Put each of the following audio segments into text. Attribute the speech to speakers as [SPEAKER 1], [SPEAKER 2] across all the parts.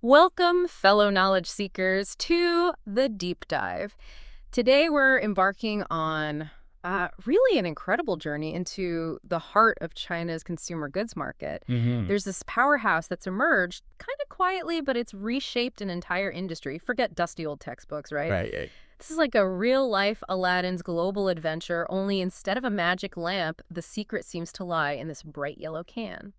[SPEAKER 1] Welcome, fellow knowledge seekers, to the deep dive. Today, we're embarking on really an incredible journey into the heart of China's consumer goods market.
[SPEAKER 2] Hmm.
[SPEAKER 1] There's this powerhouse that's emerged kind of quietly, but it's reshaped an entire industry. Forget dusty old textbooks, right?
[SPEAKER 2] Right.
[SPEAKER 1] This is like a real-life Aladdin's global adventure, only instead of a magic lamp, the secret seems to lie in this bright yellow can.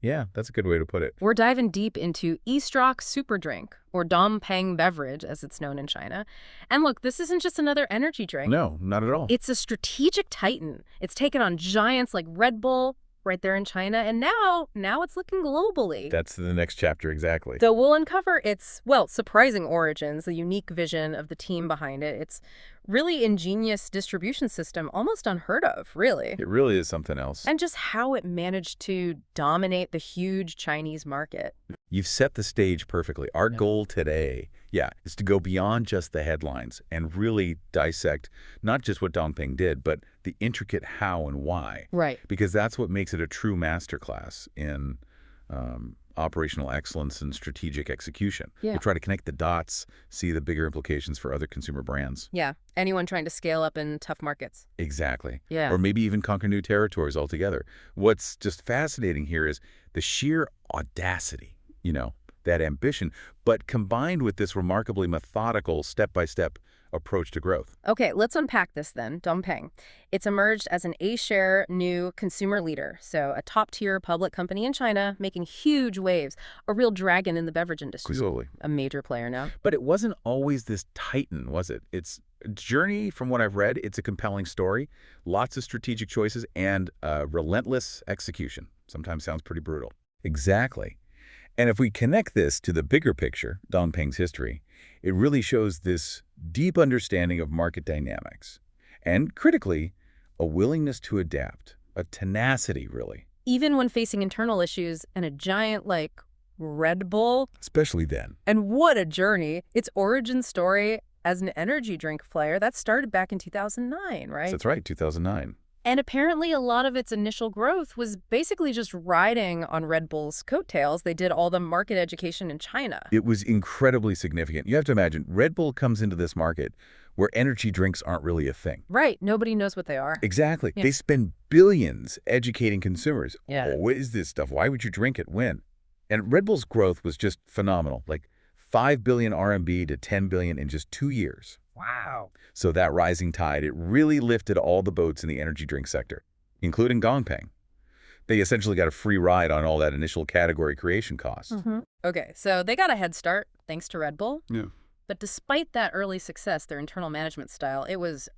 [SPEAKER 2] Yeah, that's a good way to put it.
[SPEAKER 1] We're diving deep into Eastroc Super Drink, or Dongpeng Beverage, as it's known in China. And look, this isn't just another energy drink.
[SPEAKER 2] No, not at all.
[SPEAKER 1] It's a strategic titan. It's taken on giants like Red Bull right there in China, and now it's looking globally.
[SPEAKER 2] That's the next chapter, exactly.
[SPEAKER 1] So we'll uncover its, well, surprising origins, the unique vision of the team behind it. It's really ingenious distribution system, almost unheard of, really.
[SPEAKER 2] It really is something else.
[SPEAKER 1] And just how it managed to dominate the huge Chinese market.
[SPEAKER 2] You've set the stage perfectly. Our
[SPEAKER 1] Yeah.
[SPEAKER 2] goal today, is to go beyond just the headlines and really dissect not just what Dongpeng did, but the intricate how and why.
[SPEAKER 1] Right.
[SPEAKER 2] Because that's what makes it a true masterclass in operational excellence and strategic execution.
[SPEAKER 1] Yeah.
[SPEAKER 2] We try to connect the dots, see the bigger implications for other consumer brands.
[SPEAKER 1] Yeah, anyone trying to scale up in tough markets.
[SPEAKER 2] Exactly.
[SPEAKER 1] Yeah.
[SPEAKER 2] Or maybe even conquer new territories altogether. What's just fascinating here is the sheer audacity, that ambition, but combined with this remarkably methodical step-by-step approach to growth.
[SPEAKER 1] Okay, let's unpack this then. Dongpeng. It's emerged as an A-share new consumer leader, so a top-tier public company in China making huge waves, a real dragon in the beverage industry.
[SPEAKER 2] Absolutely.
[SPEAKER 1] A major player now.
[SPEAKER 2] But it wasn't always this titan, was it? Its journey, from what I've read, it's a compelling story, lots of strategic choices, and relentless execution. Sometimes sounds pretty brutal. Exactly. And if we connect this to the bigger picture, Dongpeng's history, it really shows this deep understanding of market dynamics. And critically, a willingness to adapt, a tenacity, really.
[SPEAKER 1] Even when facing internal issues and a giant like Red Bull.
[SPEAKER 2] Especially then.
[SPEAKER 1] And what a journey. Its origin story as an energy drink player, that started back in 2009, right?
[SPEAKER 2] That's right, 2009.
[SPEAKER 1] And apparently a lot of its initial growth was basically just riding on Red Bull's coattails. They did all the market education in China.
[SPEAKER 2] It was incredibly significant. You have to imagine, Red Bull comes into this market where energy drinks aren't really a thing.
[SPEAKER 1] Right. Nobody knows what they are.
[SPEAKER 2] Exactly.
[SPEAKER 1] Yeah.
[SPEAKER 2] They spend billions educating consumers.
[SPEAKER 1] Yeah.
[SPEAKER 2] Oh, what is this stuff? Why would you drink it? When? And Red Bull's growth was just phenomenal, like 5 billion RMB to 10 billion in just 2 years.
[SPEAKER 1] Wow.
[SPEAKER 2] So that rising tide, it really lifted all the boats in the energy drink sector, including Dongpeng. They essentially got a free ride on all that initial category creation cost.
[SPEAKER 1] Okay, so they got a head start thanks to Red Bull.
[SPEAKER 2] Yeah.
[SPEAKER 1] But despite that early success, their internal management style, it was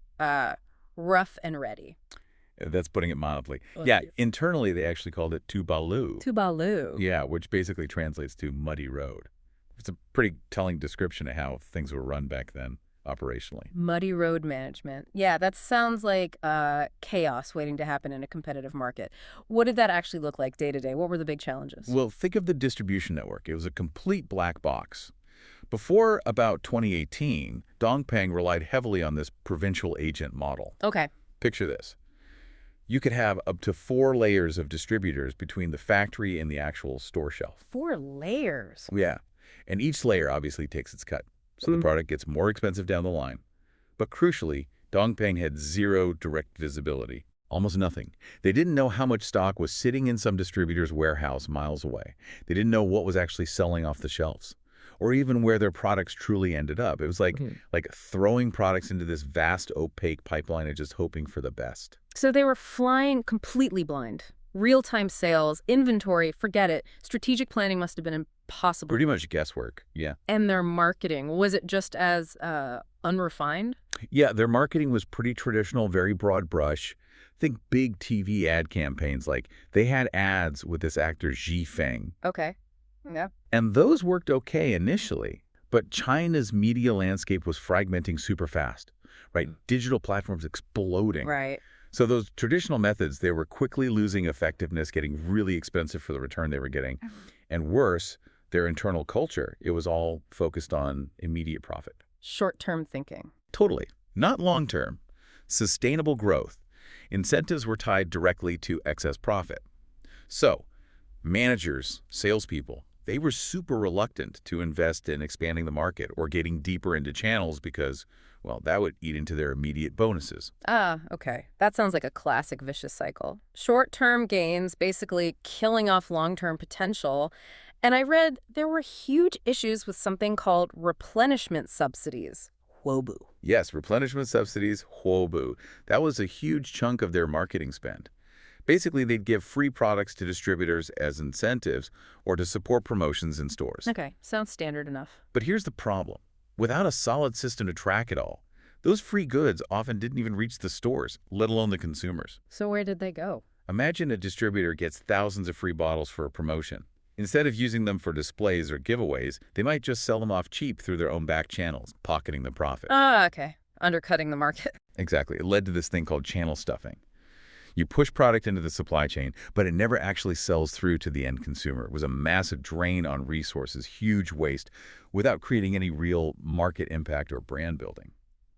[SPEAKER 1] rough and ready.
[SPEAKER 2] That's putting it mildly.
[SPEAKER 1] Oh,
[SPEAKER 2] Yeah,
[SPEAKER 1] dear.
[SPEAKER 2] internally they actually called it Tubalu.
[SPEAKER 1] Tuvalu.
[SPEAKER 2] Yeah, which basically translates to muddy road. It's a pretty telling description of how things were run back then, operationally.
[SPEAKER 1] Muddy road management. Yeah, that sounds like chaos waiting to happen in a competitive market. What did that actually look like day to day? What were the big challenges?
[SPEAKER 2] Well, think of the distribution network. It was a complete black box. Before about 2018, Dongpeng relied heavily on this provincial agent model.
[SPEAKER 1] Okay.
[SPEAKER 2] Picture this. You could have up to 4 layers of distributors between the factory and the actual store shelf.
[SPEAKER 1] 4 layers.
[SPEAKER 2] Yeah, and each layer obviously takes its cut, so the product gets more expensive down the line. But crucially, Dongpeng had zero direct visibility, almost nothing. They didn't know how much stock was sitting in some distributor's warehouse miles away. They didn't know what was actually selling off the shelves, or even where their products truly ended up. It was like throwing products into this vast, opaque pipeline and just hoping for the best.
[SPEAKER 1] So they were flying completely blind. Real-time sales, inventory, forget it. Strategic planning must have been impossible.
[SPEAKER 2] Pretty much guesswork, yeah.
[SPEAKER 1] And their marketing, was it just as unrefined?
[SPEAKER 2] Yeah, their marketing was pretty traditional, very broad brush. Think big TV ad campaigns, like they had ads with this actor Xi Feng.
[SPEAKER 1] Okay. Yeah.
[SPEAKER 2] And those worked okay initially, but China's media landscape was fragmenting super fast, right? Digital platforms exploding.
[SPEAKER 1] Right.
[SPEAKER 2] So those traditional methods, they were quickly losing effectiveness, getting really expensive for the return they were getting. And worse, their internal culture, it was all focused on immediate profit.
[SPEAKER 1] Short-term thinking.
[SPEAKER 2] Totally. Not long-term. Sustainable growth. Incentives were tied directly to excess profit. So, managers, salespeople, They were super reluctant to invest in expanding the market or getting deeper into channels because, well, that would eat into their immediate bonuses.
[SPEAKER 1] Ah, okay. That sounds like a classic vicious cycle. Short-term gains basically killing off long-term potential. And I read there were huge issues with something called replenishment subsidies. Wobu.
[SPEAKER 2] Yes, replenishment subsidies, huobu. That was a huge chunk of their marketing spend. Basically, they'd give free products to distributors as incentives or to support promotions in stores.
[SPEAKER 1] Okay, sounds standard enough.
[SPEAKER 2] But here's the problem. Without a solid system to track it all, those free goods often didn't even reach the stores, let alone the consumers.
[SPEAKER 1] So where did they go?
[SPEAKER 2] Imagine a distributor gets thousands of free bottles for a promotion. Instead of using them for displays or giveaways, they might just sell them off cheap through their own back channels, pocketing the profit.
[SPEAKER 1] Ah, okay. Undercutting the market.
[SPEAKER 2] Exactly. It led to this thing called channel stuffing. You push product into the supply chain, but it never actually sells through to the end consumer. It was a massive drain on resources, huge waste, without creating any real market impact or brand building.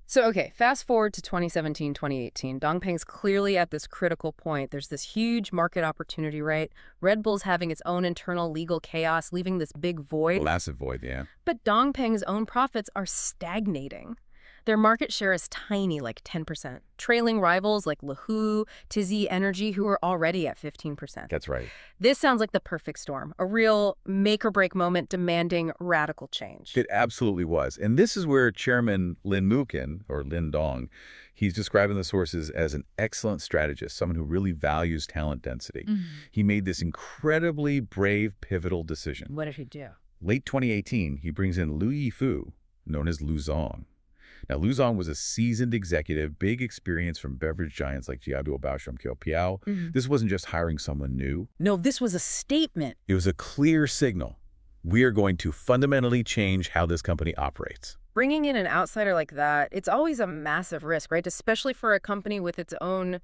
[SPEAKER 1] So, okay, fast forward to 2017, 2018. Dongpeng's clearly at this critical point. There's this huge market opportunity, right? Red Bull's having its own internal legal chaos, leaving this big void.
[SPEAKER 2] Massive void, yeah.
[SPEAKER 1] But Dongpeng's own profits are stagnating. Their market share is tiny, like 10%, trailing rivals like Lehu, Tizzy Energy, who are already at 15%.
[SPEAKER 2] That's right.
[SPEAKER 1] This sounds like the perfect storm, a real make-or-break moment demanding radical change.
[SPEAKER 2] It absolutely was. And this is where Chairman Lin Mukin, or Lin Dong, he's describing the sources as an excellent strategist, someone who really values talent density. He made this incredibly brave, pivotal decision.
[SPEAKER 1] What did he do?
[SPEAKER 2] Late 2018, he brings in Lu Yifu, known as Lu Zong. Now, Lu Zong was a seasoned executive, big experience from beverage giants like Jiaduo Baosheng Qiupiao. This wasn't just hiring someone new.
[SPEAKER 1] No, this was a statement.
[SPEAKER 2] It was a clear signal. We are going to fundamentally change how this company operates.
[SPEAKER 1] Bringing in an outsider like that, it's always a massive risk, right? Especially for a company with its own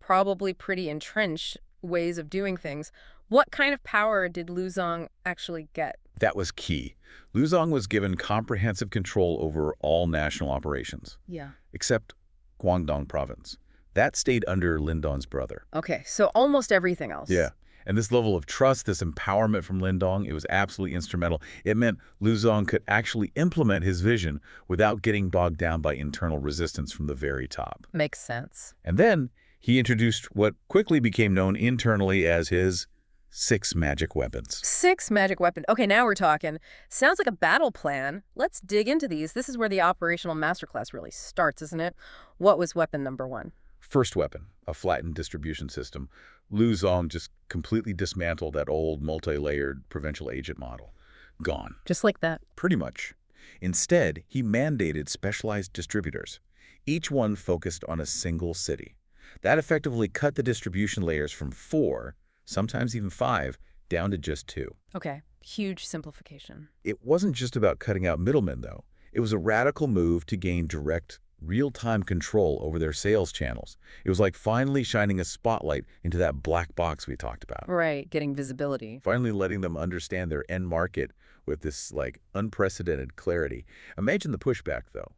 [SPEAKER 1] probably pretty entrenched ways of doing things. What kind of power did Lu Zong actually get?
[SPEAKER 2] That was key. Lu Zong was given comprehensive control over all national operations.
[SPEAKER 1] Yeah.
[SPEAKER 2] Except Guangdong province. That stayed under Lin Dong's brother.
[SPEAKER 1] Okay, so almost everything else.
[SPEAKER 2] Yeah. And this level of trust, this empowerment from Lin Dong, it was absolutely instrumental. It meant Lu Zong could actually implement his vision without getting bogged down by internal resistance from the very top.
[SPEAKER 1] Makes sense.
[SPEAKER 2] And then he introduced what quickly became known internally as his 6 magic weapons.
[SPEAKER 1] 6 magic weapons. Okay, now we're talking. Sounds like a battle plan. Let's dig into these. This is where the operational masterclass really starts, isn't it? What was weapon number 1?
[SPEAKER 2] First weapon, a flattened distribution system. Lu Zong just completely dismantled that old multi-layered provincial agent model. Gone.
[SPEAKER 1] Just like that.
[SPEAKER 2] Pretty much. Instead, he mandated specialized distributors, each one focused on a single city. That effectively cut the distribution layers from 4, sometimes even 5, down to just 2.
[SPEAKER 1] Okay, huge simplification.
[SPEAKER 2] It wasn't just about cutting out middlemen, though. It was a radical move to gain direct, real-time control over their sales channels. It was like finally shining a spotlight into that black box we talked about.
[SPEAKER 1] Right, getting visibility.
[SPEAKER 2] Finally letting them understand their end market with this, unprecedented clarity. Imagine the pushback, though.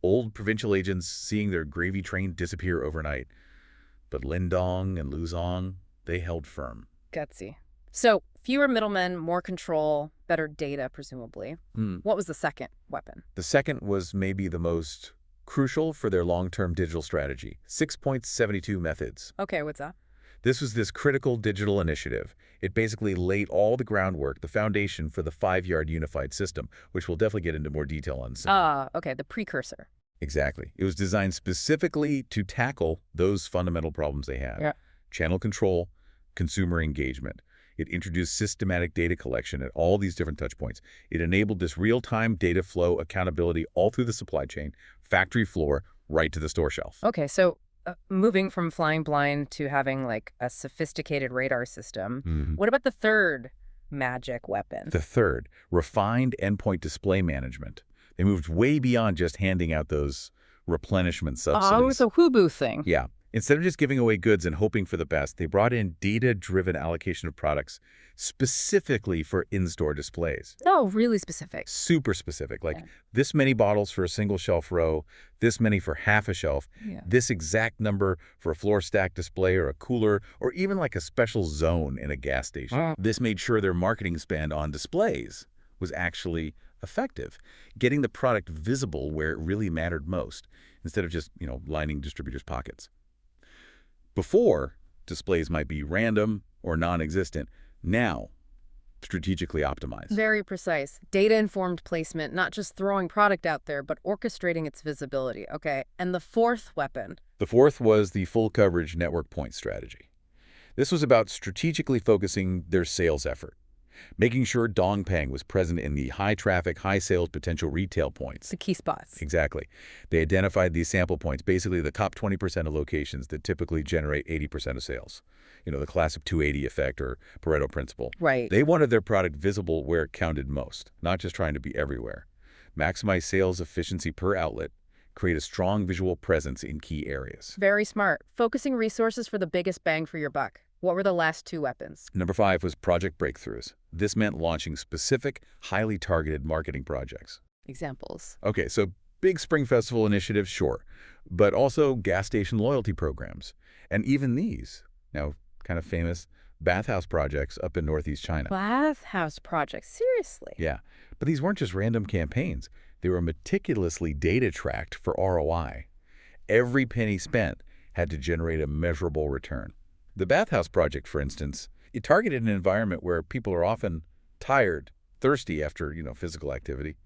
[SPEAKER 2] Old provincial agents seeing their gravy train disappear overnight. But Lin Dong and Lu Zong, they held firm.
[SPEAKER 1] Gutsy. So, fewer middlemen, more control, better data, presumably. What was the second weapon?
[SPEAKER 2] The second was maybe the most crucial for their long-term digital strategy, 6.72 methods.
[SPEAKER 1] Okay, what's that?
[SPEAKER 2] This was this critical digital initiative. It basically laid all the groundwork, the foundation for the 5-yard unified system, which we'll definitely get into more detail on soon.
[SPEAKER 1] Okay, the precursor.
[SPEAKER 2] Exactly. It was designed specifically to tackle those fundamental problems they had.
[SPEAKER 1] Yeah.
[SPEAKER 2] Channel control, consumer engagement. It introduced systematic data collection at all these different touch points. It enabled this real-time data flow accountability all through the supply chain, factory floor, right to the store shelf.
[SPEAKER 1] Okay, so moving from flying blind to having like a sophisticated radar system. What about the third magic weapon?
[SPEAKER 2] The third, refined endpoint display management. They moved way beyond just handing out those replenishment subsidies.
[SPEAKER 1] Oh, it's a Hubu thing.
[SPEAKER 2] Yeah. Instead of just giving away goods and hoping for the best, they brought in data-driven allocation of products specifically for in-store displays.
[SPEAKER 1] Oh, really specific.
[SPEAKER 2] Super specific, like
[SPEAKER 1] Yeah.
[SPEAKER 2] this many bottles for a single shelf row, this many for half a shelf,
[SPEAKER 1] Yeah.
[SPEAKER 2] this exact number for a floor stack display or a cooler, or even like a special zone in a gas station.
[SPEAKER 1] Wow.
[SPEAKER 2] This made sure their marketing spend on displays was actually effective, getting the product visible where it really mattered most, instead of just, lining distributors' pockets. Before, displays might be random or non-existent. Now, strategically optimized.
[SPEAKER 1] Very precise. Data-informed placement, not just throwing product out there, but orchestrating its visibility. Okay, and the fourth weapon.
[SPEAKER 2] The fourth was the full coverage network point strategy. This was about strategically focusing their sales effort, making sure Dongpeng was present in the high-traffic, high-sales potential retail points.
[SPEAKER 1] The key spots.
[SPEAKER 2] Exactly. They identified these sample points, basically the top 20% of locations that typically generate 80% of sales. The classic 280 effect or Pareto principle.
[SPEAKER 1] Right.
[SPEAKER 2] They wanted their product visible where it counted most, not just trying to be everywhere. Maximize sales efficiency per outlet, create a strong visual presence in key areas.
[SPEAKER 1] Very smart. Focusing resources for the biggest bang for your buck. What were the last two weapons?
[SPEAKER 2] Number 5 was project breakthroughs. This meant launching specific, highly targeted marketing projects.
[SPEAKER 1] Examples.
[SPEAKER 2] Okay, so big Spring Festival initiatives, sure, but also gas station loyalty programs. And even these, now kind of famous, bathhouse projects up in Northeast China.
[SPEAKER 1] Bathhouse projects. Seriously?
[SPEAKER 2] Yeah, but these weren't just random campaigns. They were meticulously data-tracked for ROI. Every penny spent had to generate a measurable return. The bathhouse project, for instance, it targeted an environment where people are often tired, thirsty after, physical activity.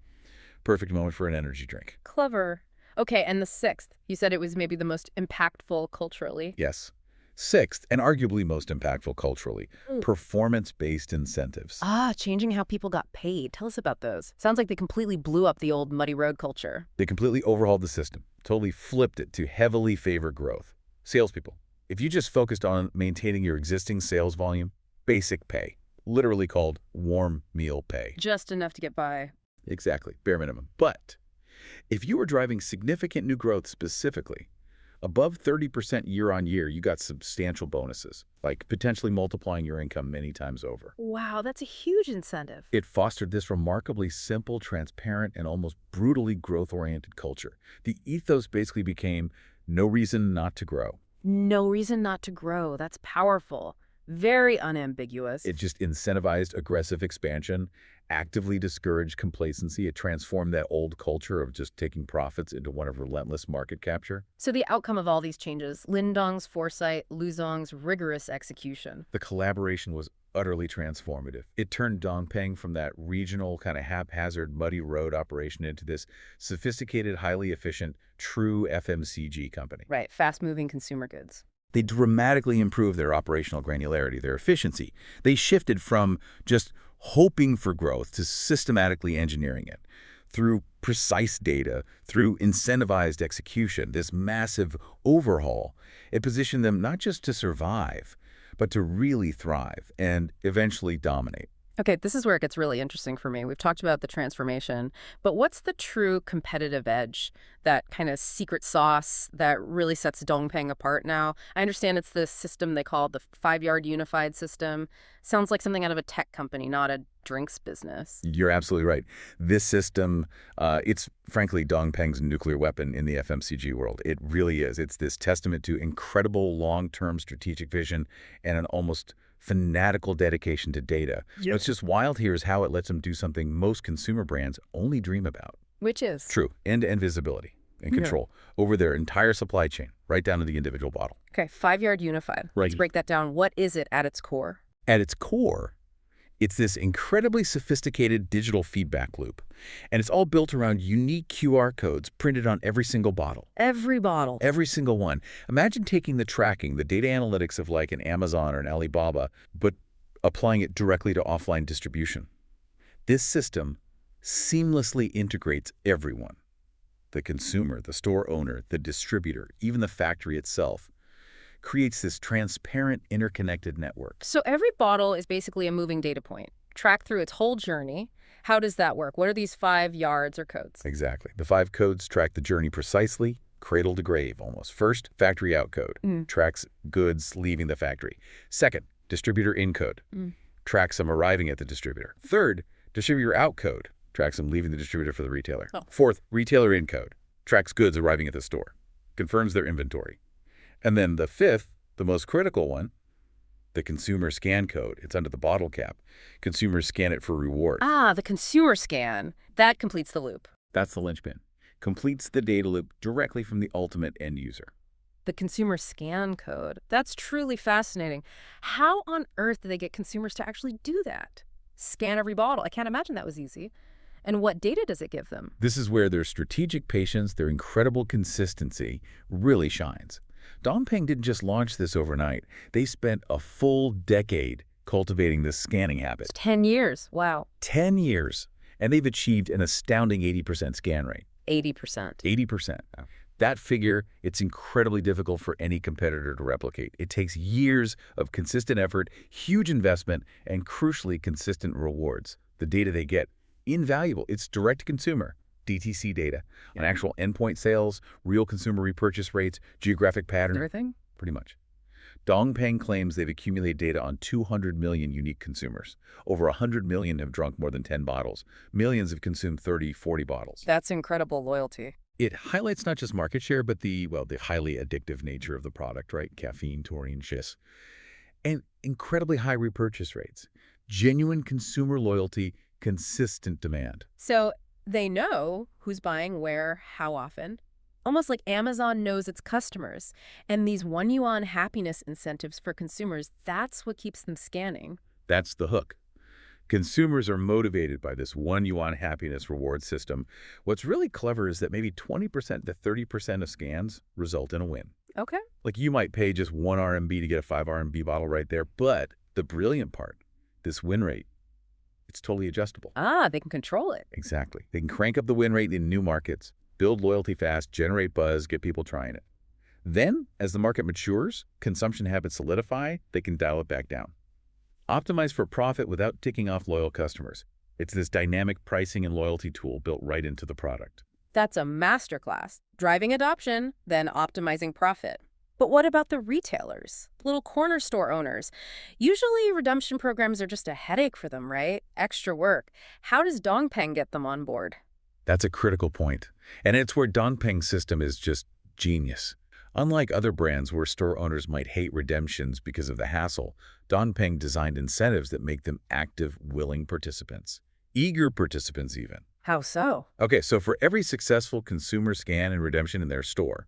[SPEAKER 2] Perfect moment for an energy drink.
[SPEAKER 1] Clever. Okay, and the sixth. You said it was maybe the most impactful culturally.
[SPEAKER 2] Yes. Sixth, and arguably most impactful culturally,
[SPEAKER 1] Ooh.
[SPEAKER 2] performance-based incentives.
[SPEAKER 1] Changing how people got paid. Tell us about those. Sounds like they completely blew up the old muddy road culture.
[SPEAKER 2] They completely overhauled the system, totally flipped it to heavily favor growth. Salespeople, if you just focused on maintaining your existing sales volume, basic pay, literally called warm meal pay.
[SPEAKER 1] Just enough to get by.
[SPEAKER 2] Exactly, bare minimum. But if you were driving significant new growth specifically, above 30% year-on-year, you got substantial bonuses, like potentially multiplying your income many times over.
[SPEAKER 1] Wow, that's a huge incentive.
[SPEAKER 2] It fostered this remarkably simple, transparent, and almost brutally growth-oriented culture. The ethos basically became no reason not to grow.
[SPEAKER 1] No reason not to grow. That's powerful. Very unambiguous.
[SPEAKER 2] It just incentivized aggressive expansion, actively discouraged complacency. It transformed that old culture of just taking profits into one of relentless market capture.
[SPEAKER 1] So the outcome of all these changes, Lindong's foresight, Luzong's rigorous execution.
[SPEAKER 2] The collaboration was utterly transformative. It turned Dongpeng from that regional kind of haphazard muddy road operation into this sophisticated, highly efficient, true FMCG company.
[SPEAKER 1] Right, fast-moving consumer goods.
[SPEAKER 2] They dramatically improved their operational granularity, their efficiency. They shifted from just hoping for growth to systematically engineering it. Through precise data, through incentivized execution, this massive overhaul, it positioned them not just to survive, but to really thrive and eventually dominate.
[SPEAKER 1] Okay, this is where it gets really interesting for me. We've talked about the transformation, but what's the true competitive edge, that kind of secret sauce that really sets Dongpeng apart now? I understand it's the system they call the 5-yard unified system. Sounds like something out of a tech company, not a drinks business.
[SPEAKER 2] You're absolutely right. This system, it's frankly Dongpeng's nuclear weapon in the FMCG world. It really is. It's this testament to incredible long-term strategic vision and an almost fanatical dedication to data.
[SPEAKER 1] Yep.
[SPEAKER 2] What's just wild here is how it lets them do something most consumer brands only dream about.
[SPEAKER 1] Which is?
[SPEAKER 2] True. End-to-end visibility and control over their entire supply chain, right down to the individual bottle.
[SPEAKER 1] Okay, 5-yard unified.
[SPEAKER 2] Right.
[SPEAKER 1] Let's break that down. What is it at its core?
[SPEAKER 2] At its core, it's this incredibly sophisticated digital feedback loop. And it's all built around unique QR codes printed on every single bottle.
[SPEAKER 1] Every bottle.
[SPEAKER 2] Every single one. Imagine taking the tracking, the data analytics of like an Amazon or an Alibaba, but applying it directly to offline distribution. This system seamlessly integrates everyone. The consumer, the store owner, the distributor, even the factory itself. Creates this transparent, interconnected network.
[SPEAKER 1] So every bottle is basically a moving data point, tracked through its whole journey. How does that work? What are these 5 yards or codes?
[SPEAKER 2] Exactly. The 5 codes track the journey precisely, cradle to grave almost. First, factory out code, tracks goods leaving the factory. Second, distributor in code, tracks them arriving at the distributor. Third, distributor out code, tracks them leaving the distributor for the retailer. Fourth, retailer in code, tracks goods arriving at the store, confirms their inventory. And then the fifth, the most critical one, the consumer scan code. It's under the bottle cap. Consumers scan it for reward.
[SPEAKER 1] Ah, the consumer scan. That completes the loop.
[SPEAKER 2] That's the linchpin. Completes the data loop directly from the ultimate end user.
[SPEAKER 1] The consumer scan code. That's truly fascinating. How on earth do they get consumers to actually do that? Scan every bottle. I can't imagine that was easy. And what data does it give them?
[SPEAKER 2] This is where their strategic patience, their incredible consistency really shines. Dongpeng didn't just launch this overnight. They spent a full decade cultivating this scanning habit.
[SPEAKER 1] 10 years. Wow.
[SPEAKER 2] 10 years. And they've achieved an astounding 80% scan rate.
[SPEAKER 1] 80%.
[SPEAKER 2] 80%. That figure, it's incredibly difficult for any competitor to replicate. It takes years of consistent effort, huge investment, and crucially consistent rewards. The data they get, invaluable. It's direct-to-consumer, DTC data, on actual endpoint sales, real consumer repurchase rates, geographic patterns.
[SPEAKER 1] Everything?
[SPEAKER 2] Pretty much. Dongpeng claims they've accumulated data on 200 million unique consumers. Over 100 million have drunk more than 10 bottles. Millions have consumed 30, 40 bottles.
[SPEAKER 1] That's incredible loyalty.
[SPEAKER 2] It highlights not just market share, but the highly addictive nature of the product, right? Caffeine, taurine, schiss. And incredibly high repurchase rates. Genuine consumer loyalty, consistent demand.
[SPEAKER 1] So they know who's buying where, how often. Almost like Amazon knows its customers. And these 1 yuan happiness incentives for consumers, that's what keeps them scanning.
[SPEAKER 2] That's the hook. Consumers are motivated by this 1 yuan happiness reward system. What's really clever is that maybe 20% to 30% of scans result in a win.
[SPEAKER 1] Okay.
[SPEAKER 2] Like you might pay just 1 RMB to get a 5 RMB bottle right there, but the brilliant part, this win rate, it's totally adjustable.
[SPEAKER 1] Ah, they can control it.
[SPEAKER 2] Exactly. They can crank up the win rate in new markets, build loyalty fast, generate buzz, get people trying it. Then, as the market matures, consumption habits solidify, they can dial it back down. Optimize for profit without ticking off loyal customers. It's this dynamic pricing and loyalty tool built right into the product.
[SPEAKER 1] That's a masterclass. Driving adoption, then optimizing profit. But what about the retailers? Little corner store owners. Usually redemption programs are just a headache for them, right? Extra work. How does Dongpeng get them on board?
[SPEAKER 2] That's a critical point. And it's where Dongpeng's system is just genius. Unlike other brands where store owners might hate redemptions because of the hassle, Dongpeng designed incentives that make them active, willing participants. Eager participants even.
[SPEAKER 1] How so?
[SPEAKER 2] Okay, so for every successful consumer scan and redemption in their store,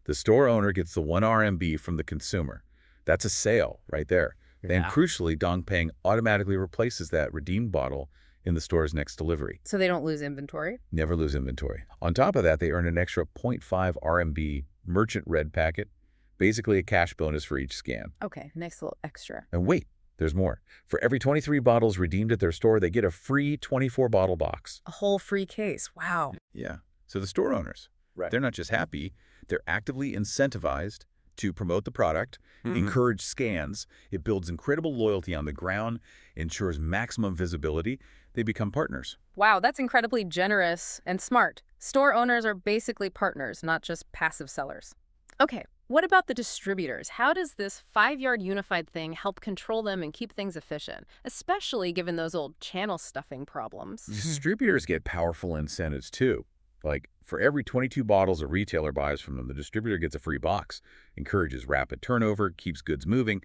[SPEAKER 2] the store owner gets the 1 RMB from the consumer. That's a sale right there. Yeah. Then crucially, Dongpeng automatically replaces that redeemed bottle in the store's next delivery.
[SPEAKER 1] So they don't lose inventory?
[SPEAKER 2] Never lose inventory. On top of that, they earn an extra 0.5 RMB merchant red packet, basically a cash bonus for each scan.
[SPEAKER 1] Okay, nice little extra.
[SPEAKER 2] And wait, there's more. For every 23 bottles redeemed at their store, they get a free 24-bottle box.
[SPEAKER 1] A whole free case. Wow.
[SPEAKER 2] Yeah. So the store owners, they're not just happy, they're actively incentivized to promote the product, encourage scans. It builds incredible loyalty on the ground, ensures maximum visibility. They become partners.
[SPEAKER 1] Wow, that's incredibly generous and smart. Store owners are basically partners, not just passive sellers. Okay, what about the distributors? How does this 5-yard unified thing help control them and keep things efficient, especially given those old channel stuffing problems?
[SPEAKER 2] Distributors get powerful incentives too. Like, for every 22 bottles a retailer buys from them, the distributor gets a free box, encourages rapid turnover, keeps goods moving.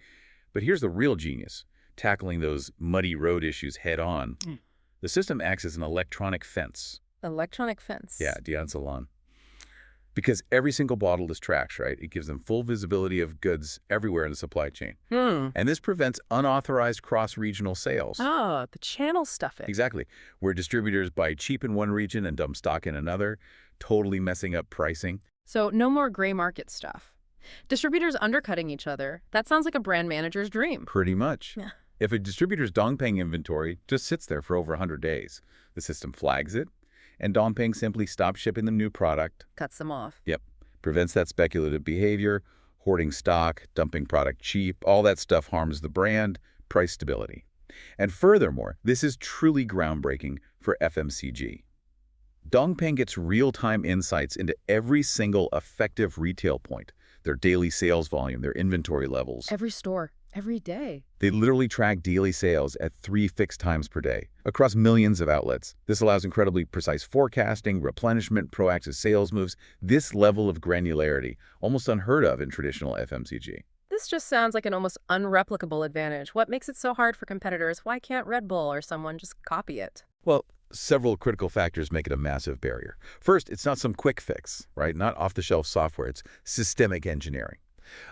[SPEAKER 2] But here's the real genius, tackling those muddy road issues head on. The system acts as an electronic fence.
[SPEAKER 1] Electronic fence?
[SPEAKER 2] Yeah, Dian Salon. Because every single bottle is tracked, right? It gives them full visibility of goods everywhere in the supply chain. And this prevents unauthorized cross-regional sales.
[SPEAKER 1] Oh, the channel stuffing.
[SPEAKER 2] Exactly. Where distributors buy cheap in one region and dump stock in another, totally messing up pricing.
[SPEAKER 1] So no more gray market stuff. Distributors undercutting each other. That sounds like a brand manager's dream.
[SPEAKER 2] Pretty much.
[SPEAKER 1] Yeah.
[SPEAKER 2] If a distributor's Dongpeng inventory just sits there for over 100 days, the system flags it, and Dongpeng simply stops shipping them new product.
[SPEAKER 1] Cuts them off.
[SPEAKER 2] Yep. Prevents that speculative behavior, hoarding stock, dumping product cheap. All that stuff harms the brand, price stability. And furthermore, this is truly groundbreaking for FMCG. Dongpeng gets real-time insights into every single effective retail point, their daily sales volume, their inventory levels.
[SPEAKER 1] Every store, every day.
[SPEAKER 2] They literally track daily sales at 3 fixed times per day across millions of outlets. This allows incredibly precise forecasting, replenishment, proactive sales moves. This level of granularity, almost unheard of in traditional FMCG.
[SPEAKER 1] This just sounds like an almost unreplicable advantage. What makes it so hard for competitors? Why can't Red Bull or someone just copy it?
[SPEAKER 2] Well, several critical factors make it a massive barrier. First, it's not some quick fix, right? Not off-the-shelf software. It's systemic engineering,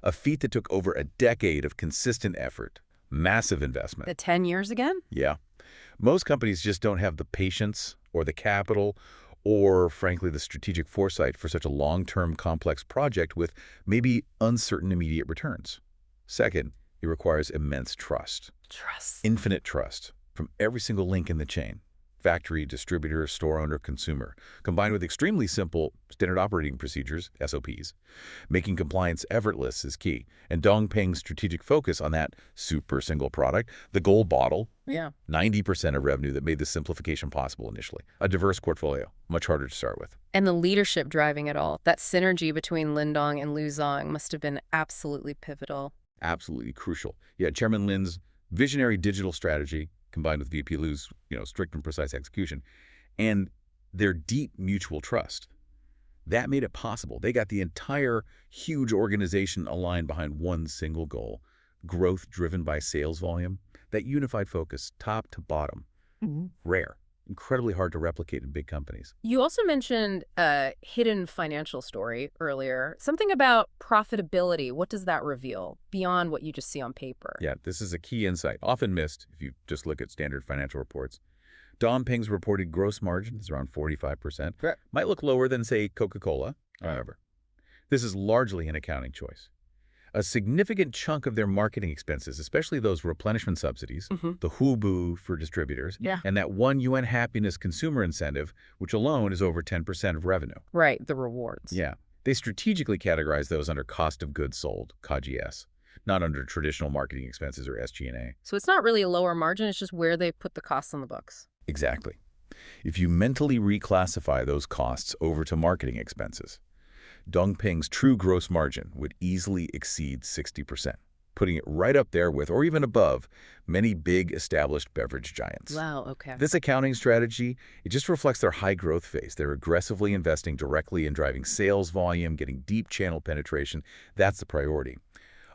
[SPEAKER 2] a feat that took over a decade of consistent effort, massive investment.
[SPEAKER 1] The 10 years again?
[SPEAKER 2] Yeah. Most companies just don't have the patience or the capital or, frankly, the strategic foresight for such a long-term complex project with maybe uncertain immediate returns. Second, it requires immense trust.
[SPEAKER 1] Trust.
[SPEAKER 2] Infinite trust from every single link in the chain. Factory, distributor, store owner, consumer, combined with extremely simple standard operating procedures, SOPs. Making compliance effortless is key, and Dongpeng's strategic focus on that super single product, the gold bottle,
[SPEAKER 1] Yeah.
[SPEAKER 2] 90% of revenue that made this simplification possible initially. A diverse portfolio, much harder to start with.
[SPEAKER 1] And the leadership driving it all. That synergy between Lindong and Luzong must have been absolutely pivotal.
[SPEAKER 2] Absolutely crucial. Yeah, Chairman Lin's visionary digital strategy, combined with VP Lu's, strict and precise execution, and their deep mutual trust. That made it possible. They got the entire huge organization aligned behind one single goal, growth driven by sales volume. That unified focus, top to bottom, rare, incredibly hard to replicate in big companies.
[SPEAKER 1] You also mentioned a hidden financial story earlier. Something about profitability. What does that reveal beyond what you just see on paper?
[SPEAKER 2] Yeah, this is a key insight, often missed if you just look at standard financial reports. Dongpeng's reported gross margin is around 45%.
[SPEAKER 1] Right.
[SPEAKER 2] Might look lower than, say, Coca-Cola. However, this is largely an accounting choice. A significant chunk of their marketing expenses, especially those replenishment subsidies, the hubu for distributors, and that 1 yuan happiness consumer incentive, which alone is over 10% of revenue.
[SPEAKER 1] Right, the rewards.
[SPEAKER 2] Yeah. They strategically categorize those under cost of goods sold, COGS, not under traditional marketing expenses or SG&A.
[SPEAKER 1] So it's not really a lower margin, it's just where they put the costs on the books.
[SPEAKER 2] Exactly. If you mentally reclassify those costs over to marketing expenses, Dongpeng's true gross margin would easily exceed 60%, putting it right up there with, or even above, many big established beverage giants.
[SPEAKER 1] Wow, okay.
[SPEAKER 2] This accounting strategy, it just reflects their high growth phase. They're aggressively investing directly in driving sales volume, getting deep channel penetration. That's the priority.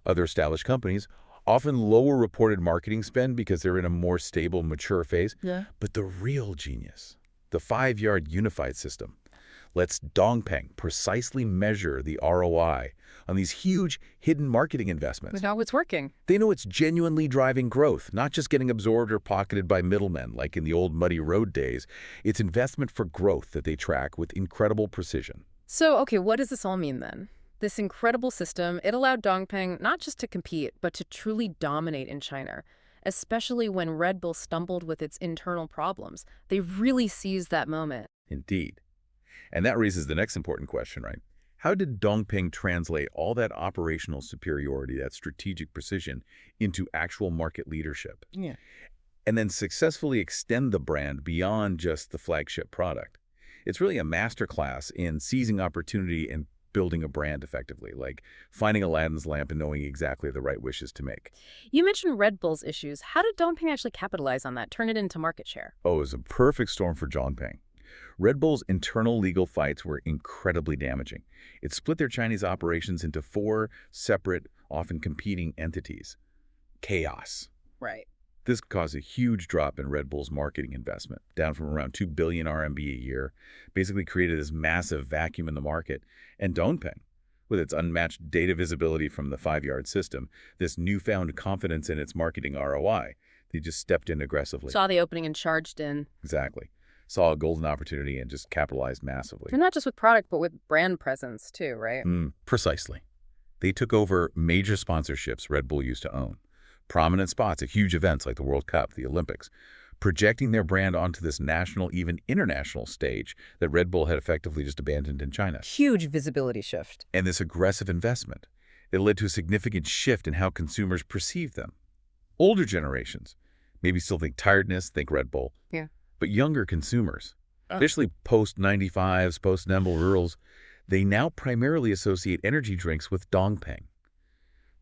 [SPEAKER 2] Other established companies often lower reported marketing spend because they're in a more stable, mature phase.
[SPEAKER 1] Yeah.
[SPEAKER 2] But the real genius, the 5-yard unified system, lets Dongpeng precisely measure the ROI on these huge hidden marketing investments.
[SPEAKER 1] But now it's working.
[SPEAKER 2] They know it's genuinely driving growth, not just getting absorbed or pocketed by middlemen like in the old muddy road days. It's investment for growth that they track with incredible precision.
[SPEAKER 1] So, okay, what does this all mean then? This incredible system, it allowed Dongpeng not just to compete, but to truly dominate in China, especially when Red Bull stumbled with its internal problems. They really seized that moment.
[SPEAKER 2] Indeed. And that raises the next important question, right? How did Dongpeng translate all that operational superiority, that strategic precision, into actual market leadership?
[SPEAKER 1] Yeah.
[SPEAKER 2] And then successfully extend the brand beyond just the flagship product? It's really a masterclass in seizing opportunity and building a brand effectively, like finding Aladdin's lamp and knowing exactly the right wishes to make.
[SPEAKER 1] You mentioned Red Bull's issues. How did Dongpeng actually capitalize on that, turn it into market share?
[SPEAKER 2] Oh, it was a perfect storm for Dongpeng. Red Bull's internal legal fights were incredibly damaging. It split their Chinese operations into 4 separate, often competing entities. Chaos.
[SPEAKER 1] Right.
[SPEAKER 2] This caused a huge drop in Red Bull's marketing investment, down from around 2 billion RMB a year, basically created this massive vacuum in the market. And Dongpeng, with its unmatched data visibility from the 5-yard system, this newfound confidence in its marketing ROI, they just stepped in aggressively.
[SPEAKER 1] Saw the opening and charged in.
[SPEAKER 2] Exactly. Saw a golden opportunity and just capitalized massively.
[SPEAKER 1] And not just with product, but with brand presence too, right?
[SPEAKER 2] Precisely. They took over major sponsorships Red Bull used to own, prominent spots at huge events like the World Cup, the Olympics, projecting their brand onto this national, even international stage that Red Bull had effectively just abandoned in China.
[SPEAKER 1] Huge visibility shift.
[SPEAKER 2] And this aggressive investment, it led to a significant shift in how consumers perceive them. Older generations maybe still think tiredness, think Red Bull.
[SPEAKER 1] Yeah.
[SPEAKER 2] But younger consumers, Initially post-95s, post-Nemble rurals, they now primarily associate energy drinks with Dongpeng.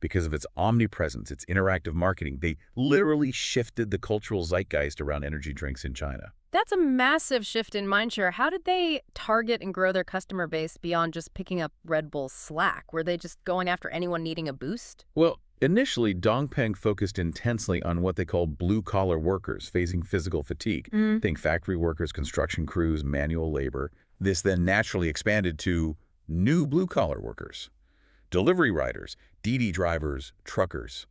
[SPEAKER 2] Because of its omnipresence, its interactive marketing, they literally shifted the cultural zeitgeist around energy drinks in China.
[SPEAKER 1] That's a massive shift in mindshare. How did they target and grow their customer base beyond just picking up Red Bull's slack? Were they just going after anyone needing a boost?
[SPEAKER 2] Well, initially, Dongpeng focused intensely on what they call blue-collar workers facing physical fatigue. Think factory workers, construction crews, manual labor. This then naturally expanded to new blue-collar workers, delivery riders, DD drivers, truckers,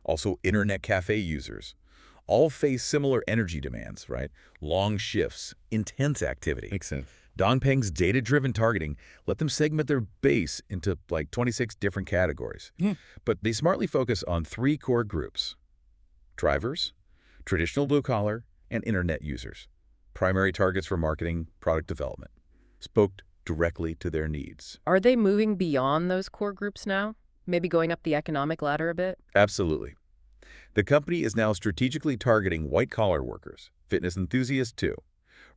[SPEAKER 2] also internet cafe users. All face similar energy demands, right? Long shifts, intense activity.
[SPEAKER 3] Makes sense.
[SPEAKER 2] Dongpeng's data-driven targeting let them segment their base into like 26 different categories. But they smartly focus on 3 core groups: drivers, traditional blue-collar, and internet users. Primary targets for marketing, product development. Spoke directly to their needs.
[SPEAKER 1] Are they moving beyond those core groups now? Maybe going up the economic ladder a bit?
[SPEAKER 2] Absolutely. The company is now strategically targeting white-collar workers, fitness enthusiasts too,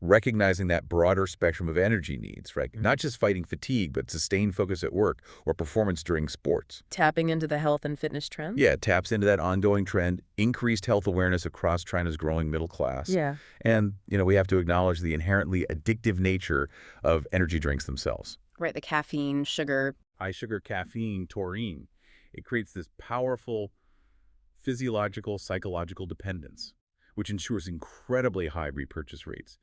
[SPEAKER 2] recognizing that broader spectrum of energy needs, right? Not just fighting fatigue, but sustained focus at work or performance during sports.
[SPEAKER 1] Tapping into the health and fitness trend?
[SPEAKER 2] Yeah, it taps into that ongoing trend, increased health awareness across China's growing middle class.
[SPEAKER 1] Yeah.
[SPEAKER 2] And, we have to acknowledge the inherently addictive nature of energy drinks themselves.
[SPEAKER 1] Right, the caffeine, sugar.
[SPEAKER 2] High sugar, caffeine, taurine. It creates this powerful physiological, psychological dependence, which ensures incredibly high repurchase rates,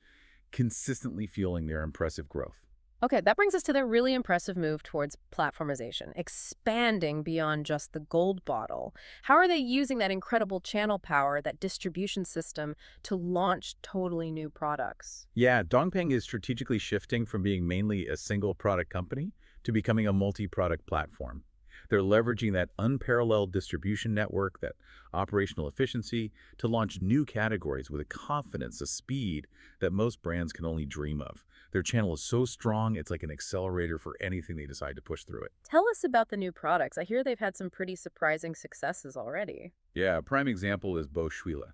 [SPEAKER 2] consistently fueling their impressive growth.
[SPEAKER 1] Okay, that brings us to their really impressive move towards platformization, expanding beyond just the gold bottle. How are they using that incredible channel power, that distribution system, to launch totally new products?
[SPEAKER 2] Yeah, Dongpeng is strategically shifting from being mainly a single product company to becoming a multi-product platform. They're leveraging that unparalleled distribution network, that operational efficiency, to launch new categories with a confidence, a speed that most brands can only dream of. Their channel is so strong, it's like an accelerator for anything they decide to push through it.
[SPEAKER 1] Tell us about the new products. I hear they've had some pretty surprising successes already.
[SPEAKER 2] Yeah, a prime example is Boschwille.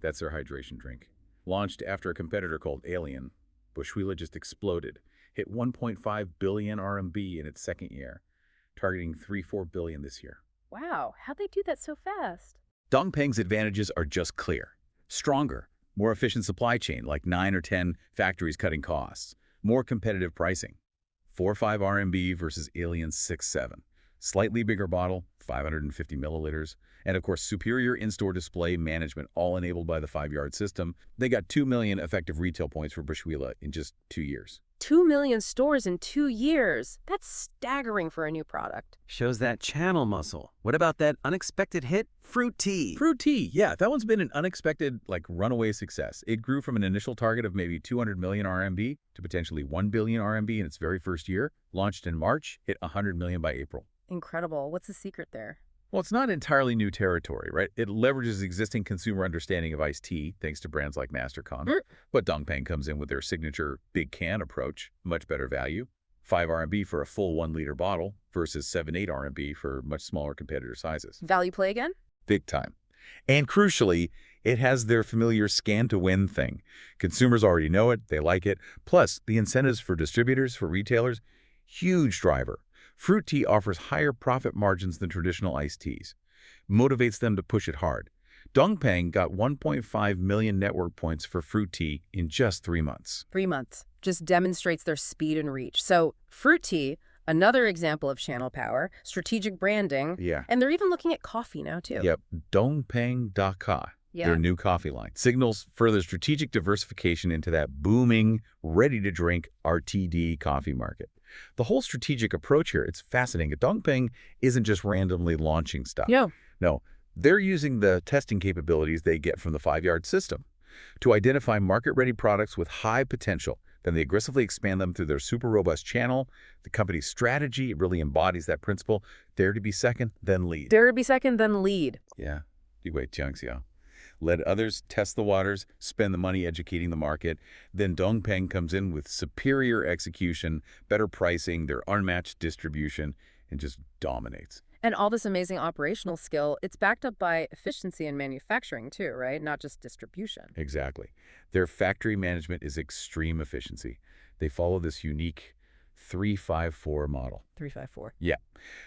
[SPEAKER 2] That's their hydration drink. Launched after a competitor called Alien, Boschwille just exploded, hit 1.5 billion RMB in its second year, targeting 3-4 billion this year.
[SPEAKER 1] Wow, how'd they do that so fast?
[SPEAKER 2] Dongpeng's advantages are just clear. Stronger, more efficient supply chain, like 9 or 10 factories cutting costs. More competitive pricing, 4-5 RMB versus Alien's 6-7. Slightly bigger bottle, 550 milliliters. And of course, superior in-store display management, all enabled by the 5-yard system. They got 2 million effective retail points for Boschwille in just 2 years.
[SPEAKER 1] 2 million stores in 2 years. That's staggering for a new product.
[SPEAKER 3] Shows that channel muscle. What about that unexpected hit, fruit tea?
[SPEAKER 2] Fruit tea, yeah, that one's been an unexpected, runaway success. It grew from an initial target of maybe 200 million RMB to potentially 1 billion RMB in its very first year. Launched in March, hit 100 million by April.
[SPEAKER 1] Incredible. What's the secret there?
[SPEAKER 2] Well, it's not entirely new territory, right? It leverages existing consumer understanding of iced tea, thanks to brands like Mastercon. But Dongpeng comes in with their signature big can approach, much better value. 5 RMB for a full 1-liter bottle versus 7-8 RMB for much smaller competitor sizes.
[SPEAKER 1] Value play again?
[SPEAKER 2] Big time. And crucially, it has their familiar scan to win thing. Consumers already know it, they like it. Plus, the incentives for distributors, for retailers, huge driver. Fruit tea offers higher profit margins than traditional iced teas. Motivates them to push it hard. Dongpeng got 1.5 million network points for fruit tea in just 3 months.
[SPEAKER 1] 3 months. Just demonstrates their speed and reach. So, fruit tea, another example of channel power, strategic branding.
[SPEAKER 2] Yeah.
[SPEAKER 1] And they're even looking at coffee now, too.
[SPEAKER 2] Yep. Dongpeng.Ka.
[SPEAKER 1] Yeah.
[SPEAKER 2] Their new coffee line signals further strategic diversification into that booming, ready-to-drink RTD coffee market. The whole strategic approach here, it's fascinating. Dongpeng isn't just randomly launching stuff.
[SPEAKER 1] Yeah.
[SPEAKER 2] No, they're using the testing capabilities they get from the 5-yard system to identify market-ready products with high potential. Then they aggressively expand them through their super robust channel. The company's strategy really embodies that principle. Dare to be second, then lead.
[SPEAKER 1] Dare to be second, then lead.
[SPEAKER 2] Yeah. Let others test the waters, spend the money educating the market. Then Dongpeng comes in with superior execution, better pricing, their unmatched distribution, and just dominates.
[SPEAKER 1] And all this amazing operational skill, it's backed up by efficiency in manufacturing too, right? Not just distribution.
[SPEAKER 2] Exactly. Their factory management is extreme efficiency. They follow this unique 3-5-4 model.
[SPEAKER 1] 354.
[SPEAKER 2] Yeah.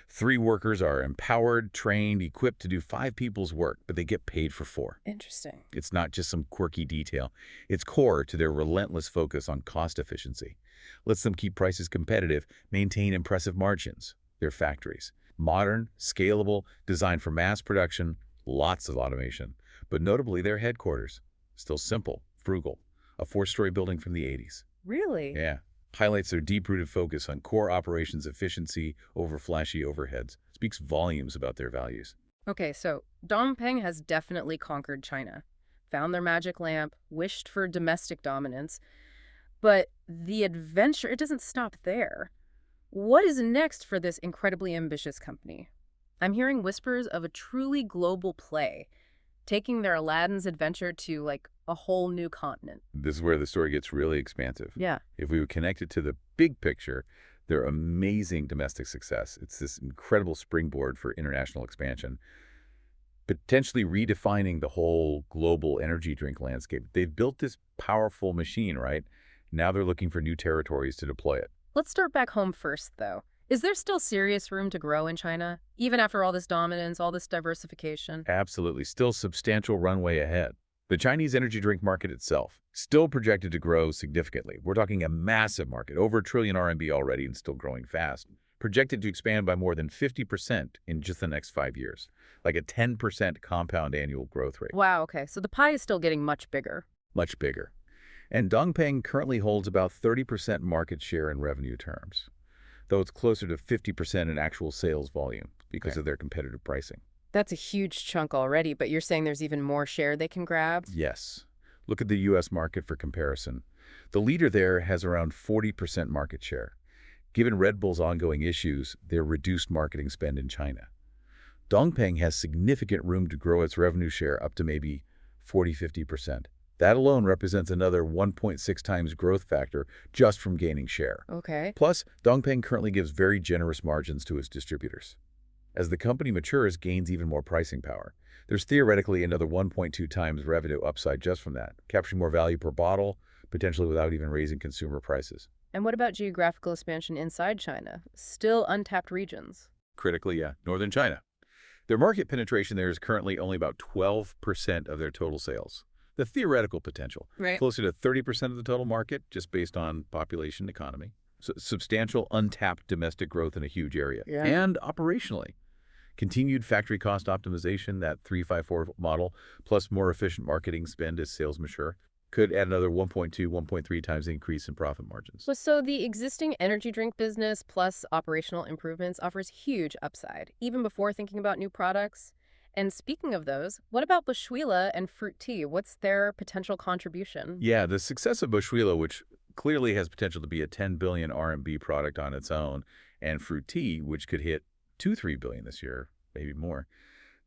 [SPEAKER 2] 3 workers are empowered, trained, equipped to do 5 people's work, but they get paid for 4.
[SPEAKER 1] Interesting.
[SPEAKER 2] It's not just some quirky detail. It's core to their relentless focus on cost efficiency. Lets them keep prices competitive, maintain impressive margins. Their factories. Modern, scalable, designed for mass production, lots of automation. But notably, their headquarters. Still simple, frugal. A 4-story building from the 80s.
[SPEAKER 1] Really?
[SPEAKER 2] Yeah. Highlights their deep-rooted focus on core operations efficiency over flashy overheads. Speaks volumes about their values.
[SPEAKER 1] Okay, so Dongpeng has definitely conquered China, found their magic lamp, wished for domestic dominance, but the adventure, it doesn't stop there. What is next for this incredibly ambitious company? I'm hearing whispers of a truly global play, taking their Aladdin's adventure to like a whole new continent.
[SPEAKER 2] This is where the story gets really expansive.
[SPEAKER 1] Yeah.
[SPEAKER 2] If we would connect it to the big picture, their amazing domestic success, it's this incredible springboard for international expansion, potentially redefining the whole global energy drink landscape. They've built this powerful machine, right? Now they're looking for new territories to deploy it.
[SPEAKER 1] Let's start back home first, though. Is there still serious room to grow in China, even after all this dominance, all this diversification?
[SPEAKER 2] Absolutely. Still substantial runway ahead. The Chinese energy drink market itself, still projected to grow significantly. We're talking a massive market, over a trillion RMB already and still growing fast. Projected to expand by more than 50% in just the next 5 years, like a 10% compound annual growth rate.
[SPEAKER 1] Wow, okay, so the pie is still getting much bigger.
[SPEAKER 2] Much bigger. And Dongpeng currently holds about 30% market share in revenue terms, though it's closer to 50% in actual sales volume because of their competitive pricing.
[SPEAKER 1] That's a huge chunk already, but you're saying there's even more share they can grab?
[SPEAKER 2] Yes. Look at the U.S. market for comparison. The leader there has around 40% market share. Given Red Bull's ongoing issues, their reduced marketing spend in China. Dongpeng has significant room to grow its revenue share up to maybe 40–50%. That alone represents another 1.6 times growth factor just from gaining share.
[SPEAKER 1] Okay.
[SPEAKER 2] Plus, Dongpeng currently gives very generous margins to its distributors. As the company matures, gains even more pricing power. There's theoretically another 1.2 times revenue upside just from that, capturing more value per bottle, potentially without even raising consumer prices.
[SPEAKER 1] And what about geographical expansion inside China? Still untapped regions.
[SPEAKER 2] Critically, yeah, northern China. Their market penetration there is currently only about 12% of their total sales. The theoretical potential,
[SPEAKER 1] Right.
[SPEAKER 2] closer to 30% of the total market, just based on population economy. So substantial untapped domestic growth in a huge area.
[SPEAKER 1] Yeah.
[SPEAKER 2] And operationally, continued factory cost optimization, that 3-5-4 model, plus more efficient marketing spend as sales mature, could add another 1.2, 1.3 times increase in profit margins.
[SPEAKER 1] So the existing energy drink business plus operational improvements offers huge upside, even before thinking about new products. And speaking of those, what about Bushwila and fruit tea? What's their potential contribution?
[SPEAKER 2] Yeah, the success of Bushwila, which clearly has potential to be a 10 billion RMB product on its own, and fruit tea, which could hit 2–3 billion this year, maybe more.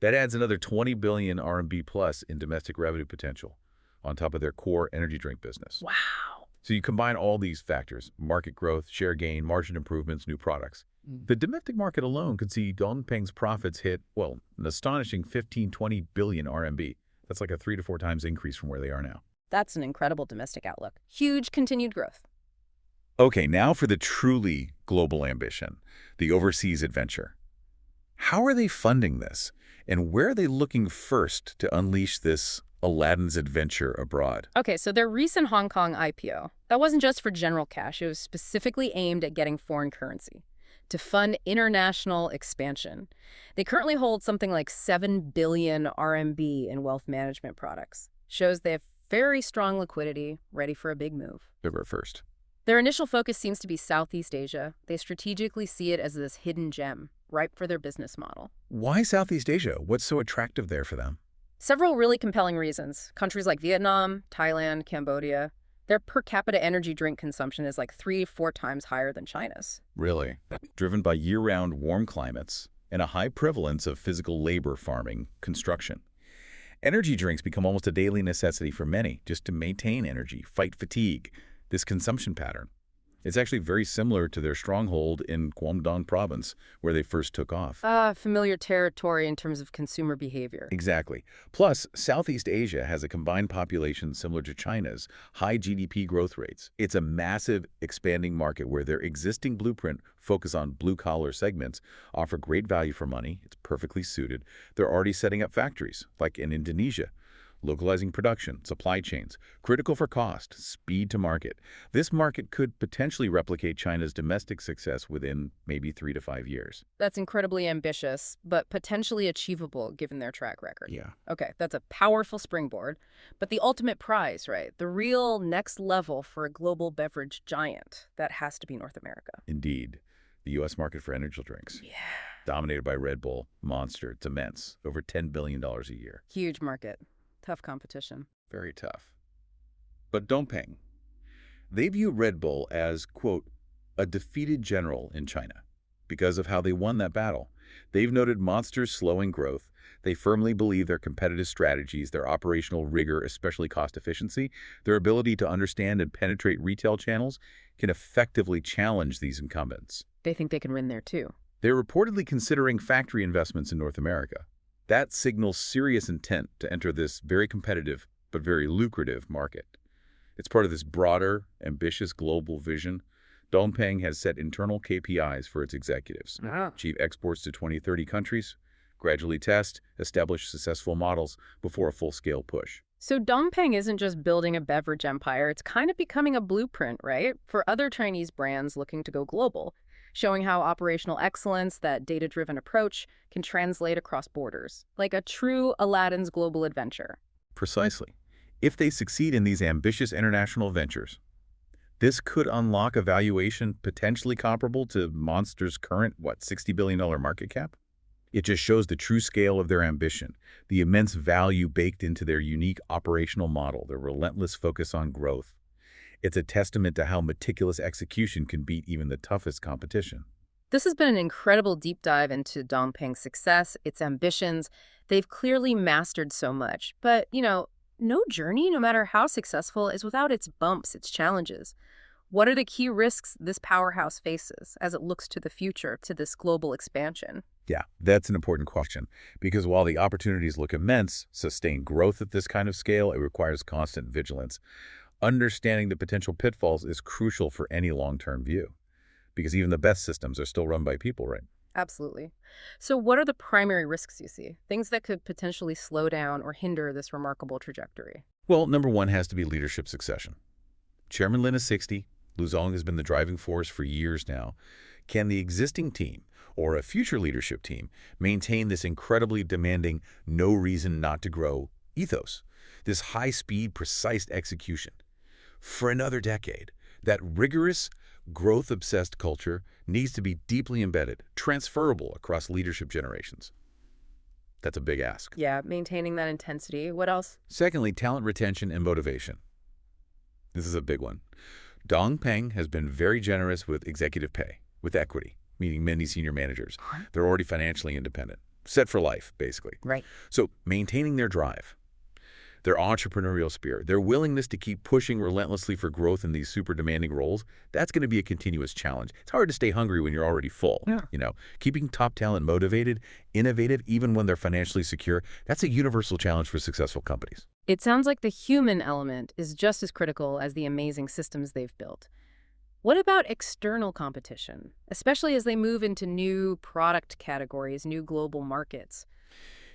[SPEAKER 2] That adds another 20 billion RMB plus in domestic revenue potential on top of their core energy drink business.
[SPEAKER 1] Wow.
[SPEAKER 2] So you combine all these factors, market growth, share gain, margin improvements, new products. The domestic market alone could see Dongpeng's profits hit, well, an astonishing 15–20 billion RMB. That's like a 3 to 4 times increase from where they are now.
[SPEAKER 1] That's an incredible domestic outlook. Huge continued growth.
[SPEAKER 2] Okay, now for the truly global ambition, the overseas adventure. How are they funding this? And where are they looking first to unleash this Aladdin's adventure abroad?
[SPEAKER 1] Okay, so their recent Hong Kong IPO, that wasn't just for general cash. It was specifically aimed at getting foreign currency to fund international expansion. They currently hold something like 7 billion RMB in wealth management products. Shows they have very strong liquidity, ready for a big move.
[SPEAKER 2] February 1st.
[SPEAKER 1] Their initial focus seems to be Southeast Asia. They strategically see it as this hidden gem, ripe for their business model.
[SPEAKER 2] Why Southeast Asia? What's so attractive there for them?
[SPEAKER 1] Several really compelling reasons. Countries like Vietnam, Thailand, Cambodia, their per capita energy drink consumption is like 3–4 times higher than China's.
[SPEAKER 2] Really? Driven by year-round warm climates and a high prevalence of physical labor farming construction. Energy drinks become almost a daily necessity for many just to maintain energy, fight fatigue, this consumption pattern. It's actually very similar to their stronghold in Guangdong province, where they first took off.
[SPEAKER 1] Familiar territory in terms of consumer behavior.
[SPEAKER 2] Exactly. Plus, Southeast Asia has a combined population similar to China's, high GDP growth rates. It's a massive, expanding market where their existing blueprint focus on blue-collar segments offer great value for money. It's perfectly suited. They're already setting up factories, like in Indonesia, localizing production, supply chains, critical for cost, speed to market. This market could potentially replicate China's domestic success within maybe 3 to 5 years.
[SPEAKER 1] That's incredibly ambitious, but potentially achievable given their track record.
[SPEAKER 2] Yeah.
[SPEAKER 1] Okay, that's a powerful springboard. But the ultimate prize, right? The real next level for a global beverage giant, that has to be North America.
[SPEAKER 2] Indeed. The U.S. market for energy drinks,
[SPEAKER 1] Yeah.
[SPEAKER 2] dominated by Red Bull, Monster, it's immense, over $10 billion a year.
[SPEAKER 1] Huge market. Tough competition.
[SPEAKER 2] Very tough. But Dongpeng, they view Red Bull as, quote, a defeated general in China because of how they won that battle. They've noted Monster's slowing growth. They firmly believe their competitive strategies, their operational rigor, especially cost efficiency, their ability to understand and penetrate retail channels can effectively challenge these incumbents.
[SPEAKER 1] They think they can win there too.
[SPEAKER 2] They're reportedly considering factory investments in North America. That signals serious intent to enter this very competitive but very lucrative market. It's part of this broader, ambitious global vision. Dongpeng has set internal KPIs for its executives. Achieve exports to 20-30 countries, gradually test, establish successful models before a full-scale push.
[SPEAKER 1] So Dongpeng isn't just building a beverage empire, it's kind of becoming a blueprint, right? For other Chinese brands looking to go global, showing how operational excellence, that data-driven approach, can translate across borders, like a true Aladdin's global adventure.
[SPEAKER 2] Precisely. If they succeed in these ambitious international ventures, this could unlock a valuation potentially comparable to Monster's current, $60 billion market cap? It just shows the true scale of their ambition, the immense value baked into their unique operational model, their relentless focus on growth. It's a testament to how meticulous execution can beat even the toughest competition.
[SPEAKER 1] This has been an incredible deep dive into Dongpeng's success, its ambitions. They've clearly mastered so much. But, no journey, no matter how successful, is without its bumps, its challenges. What are the key risks this powerhouse faces as it looks to the future, to this global expansion?
[SPEAKER 2] Yeah, that's an important question, because while the opportunities look immense, sustained growth at this kind of scale, it requires constant vigilance. Understanding the potential pitfalls is crucial for any long-term view, because even the best systems are still run by people, right?
[SPEAKER 1] Absolutely. So what are the primary risks you see? Things that could potentially slow down or hinder this remarkable trajectory?
[SPEAKER 2] Well, number one has to be leadership succession. Chairman Lin is 60. Lu Zong has been the driving force for years now. Can the existing team, or a future leadership team, maintain this incredibly demanding, no reason not to grow ethos? This high-speed, precise execution? For another decade, that rigorous, growth-obsessed culture needs to be deeply embedded, transferable across leadership generations. That's a big ask.
[SPEAKER 1] Yeah, maintaining that intensity. What else?
[SPEAKER 2] Secondly, talent retention and motivation. This is a big one. Dongpeng has been very generous with executive pay, with equity, meaning many senior managers. They're already financially independent, set for life, basically.
[SPEAKER 1] Right.
[SPEAKER 2] So maintaining their drive, their entrepreneurial spirit, their willingness to keep pushing relentlessly for growth in these super demanding roles, that's going to be a continuous challenge. It's hard to stay hungry when you're already full.
[SPEAKER 1] Yeah.
[SPEAKER 2] Keeping top talent motivated, innovative, even when they're financially secure, that's a universal challenge for successful companies.
[SPEAKER 1] It sounds like the human element is just as critical as the amazing systems they've built. What about external competition, especially as they move into new product categories, new global markets?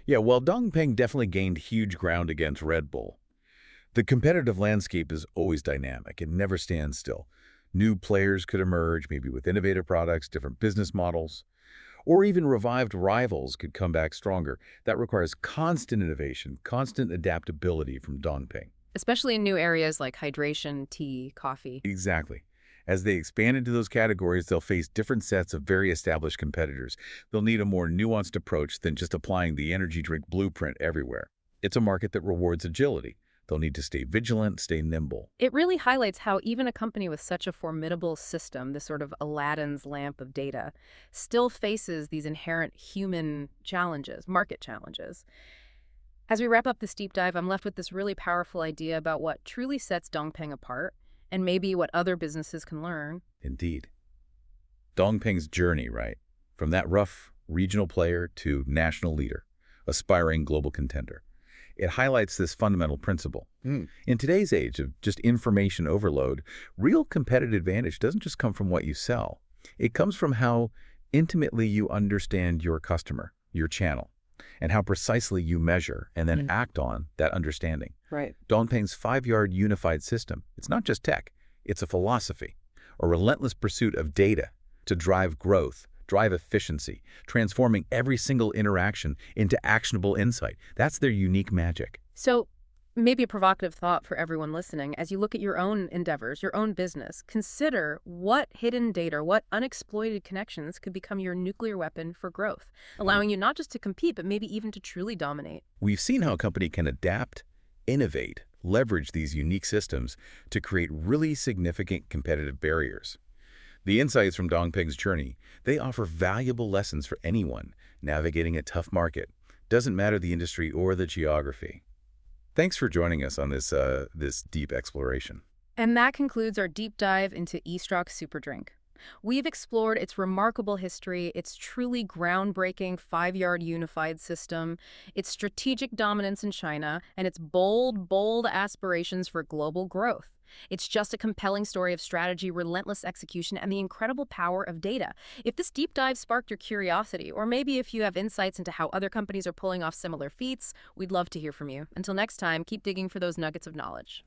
[SPEAKER 2] Yeah, well, Dongpeng definitely gained huge ground against Red Bull. The competitive landscape is always dynamic. It never stands still. New players could emerge, maybe with innovative products, different business models, or even revived rivals could come back stronger. That requires constant innovation, constant adaptability from Dongpeng.
[SPEAKER 1] Especially in new areas like hydration, tea, coffee.
[SPEAKER 2] Exactly. As they expand into those categories, they'll face different sets of very established competitors. They'll need a more nuanced approach than just applying the energy drink blueprint everywhere. It's a market that rewards agility. They'll need to stay vigilant, stay nimble.
[SPEAKER 1] It really highlights how even a company with such a formidable system, this sort of Aladdin's lamp of data, still faces these inherent human challenges, market challenges. As we wrap up this deep dive, I'm left with this really powerful idea about what truly sets Dongpeng apart. and maybe what other businesses can learn.
[SPEAKER 2] Indeed. Dongpeng's journey, right? From that rough regional player to national leader, aspiring global contender. It highlights this fundamental principle. In today's age of just information overload, real competitive advantage doesn't just come from what you sell. It comes from how intimately you understand your customer, your channel, and how precisely you measure and then act on that understanding.
[SPEAKER 1] Right.
[SPEAKER 2] Dongpeng's 5-yard unified system, it's not just tech, it's a philosophy, a relentless pursuit of data to drive growth, drive efficiency, transforming every single interaction into actionable insight. That's their unique magic.
[SPEAKER 1] So maybe a provocative thought for everyone listening. As you look at your own endeavors, your own business, consider what hidden data, what unexploited connections could become your nuclear weapon for growth, allowing you not just to compete, but maybe even to truly dominate.
[SPEAKER 2] We've seen how a company can adapt, innovate, leverage these unique systems to create really significant competitive barriers. The insights from Dongpeng's journey, they offer valuable lessons for anyone navigating a tough market. Doesn't matter the industry or the geography. Thanks for joining us on this deep exploration.
[SPEAKER 1] And that concludes our deep dive into Eastroc Super Drink. We've explored its remarkable history, its truly groundbreaking 5-yard unified system, its strategic dominance in China, and its bold aspirations for global growth. It's just a compelling story of strategy, relentless execution, and the incredible power of data. If this deep dive sparked your curiosity, or maybe if you have insights into how other companies are pulling off similar feats, we'd love to hear from you. Until next time, keep digging for those nuggets of knowledge.